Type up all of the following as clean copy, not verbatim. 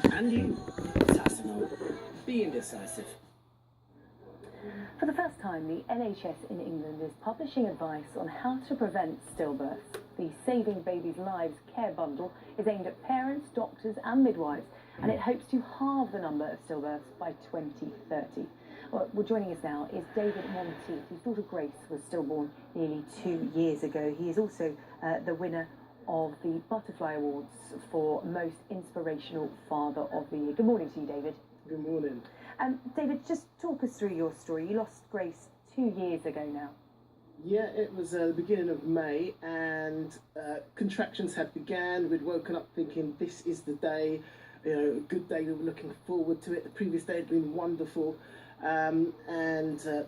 And you, it has to know, be indecisive. For the first time, the NHS in England is publishing advice on how to prevent stillbirths. The Saving Babies' Lives Care Bundle is aimed at parents, doctors and midwives, and it hopes to halve the number of stillbirths by 2030. Well, joining us now is David Monteith, whose daughter Grace was stillborn nearly 2 years ago. He is also the winner of the Butterfly Awards for Most Inspirational Father of the Year. Good morning to you, David. Good morning. David, just talk us through your story. You lost Grace 2 years ago now. Yeah, it was the beginning of May, and contractions had began. We'd woken up thinking this is the day, a good day. We were looking forward to it. The previous day had been wonderful, and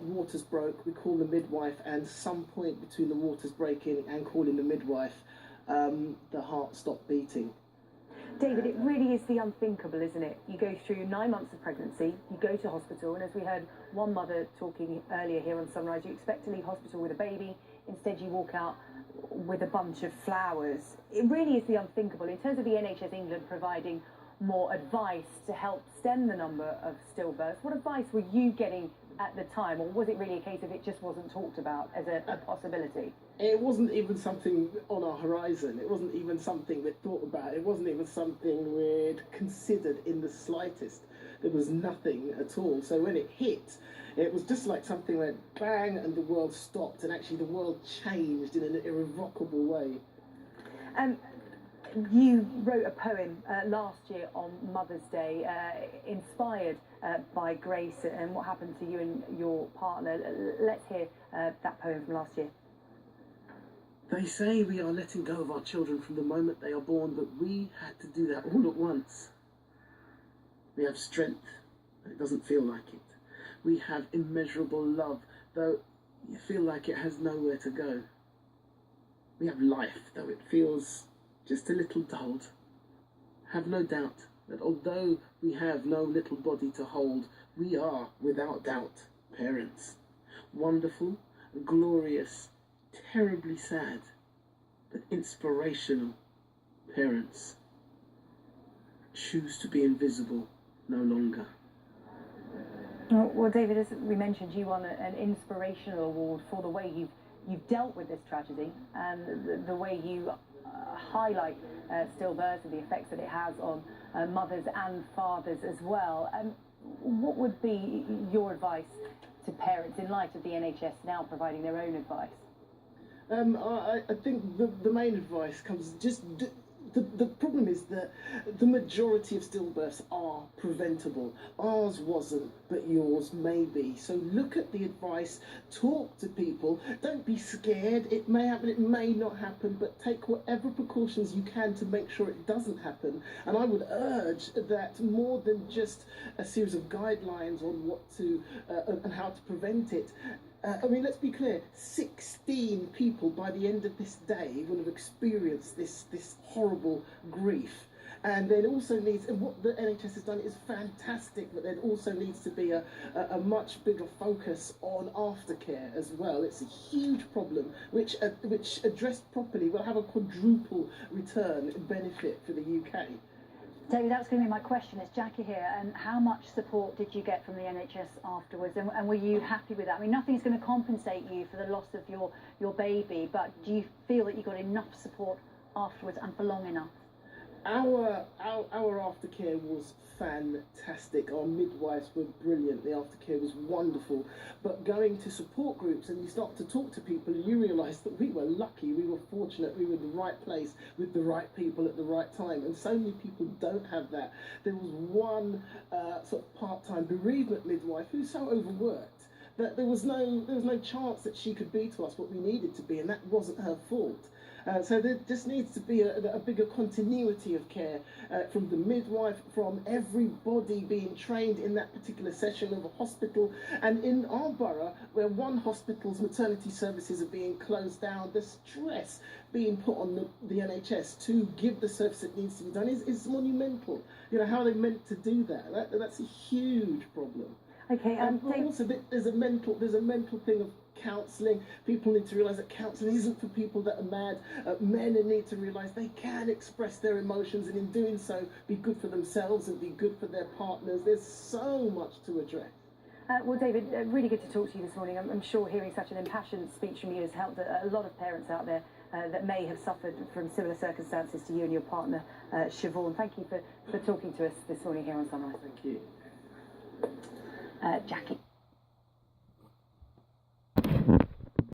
waters broke. We called the midwife, and some point between the waters breaking and calling the midwife, the heart stopped beating. David, it really is the unthinkable, isn't it? You go through 9 months of pregnancy, you go to hospital, and as we heard one mother talking earlier here on Sunrise, you expect to leave hospital with a baby, instead you walk out with a bunch of flowers. It really is the unthinkable. In terms of the NHS England providing more advice to help stem the number of stillbirths, what advice were you getting at the time, or was it really a case of it just wasn't talked about as a possibility? It wasn't even something on our horizon. It wasn't even something we'd thought about. It wasn't even something we'd considered in the slightest. There was nothing at all. So when it hit, it was just like something went bang and the world stopped, and actually the world changed in an irrevocable way. You wrote a poem last year on Mother's Day, inspired by Grace and what happened to you and your partner. Let's hear that poem from last year. They say we are letting go of our children from the moment they are born, but we had to do that all at once. We have strength, but it doesn't feel like it. We have immeasurable love, though you feel like it has nowhere to go. We have life, though it feels just a little dulled. Have no doubt that although we have no little body to hold, we are, without doubt, parents. Wonderful, glorious, terribly sad, but inspirational parents. Choose to be invisible no longer. Well, David, as we mentioned, you won an inspirational award for the way you've dealt with this tragedy and the way you highlight stillbirths and the effects that it has on mothers and fathers as well. What would be your advice to parents in light of the NHS now providing their own advice? I think the main advice comes just... The problem is that the majority of stillbirths are preventable. Ours wasn't, but yours may be. So look at the advice, talk to people, don't be scared. It may happen, it may not happen, but take whatever precautions you can to make sure it doesn't happen. And I would urge that more than just a series of guidelines on what to and how to prevent it. I mean, let's be clear, 16 people by the end of this day will have experienced this horrible grief. And there also needs, and what the NHS has done is fantastic, but there also needs to be a much bigger focus on aftercare as well. It's a huge problem, which addressed properly will have a quadruple return benefit for the UK. David, that was going to be my question. It's Jackie here. And how much support did you get from the NHS afterwards? And were you happy with that? I mean, nothing's going to compensate you for the loss of your baby, but do you feel that you got enough support afterwards and for long enough? Our aftercare was fantastic. Our midwives were brilliant. The aftercare was wonderful. But going to support groups and you start to talk to people and you realise that we were lucky, we were fortunate, we were in the right place with the right people at the right time. And so many people don't have that. There was one sort of part-time bereavement midwife who's so overworked that there was no chance that she could be to us what we needed to be, and that wasn't her fault. So there just needs to be a bigger continuity of care from the midwife, from everybody being trained in that particular session of a hospital. And in our borough, where one hospital's maternity services are being closed down, the stress being put on the NHS to give the service that needs to be done is monumental. You know, how are they meant to do that? That's a huge problem. Okay, but also there's a mental thing of counselling. People need to realise that counselling isn't for people that are mad. Men need to realise they can express their emotions, and in doing so, be good for themselves and be good for their partners. There's so much to address. Well, David, really good to talk to you this morning. I'm sure hearing such an impassioned speech from you has helped a lot of parents out there that may have suffered from similar circumstances to you and your partner, Siobhan. Thank you for talking to us this morning here on Sunrise. Thank you. Jackie.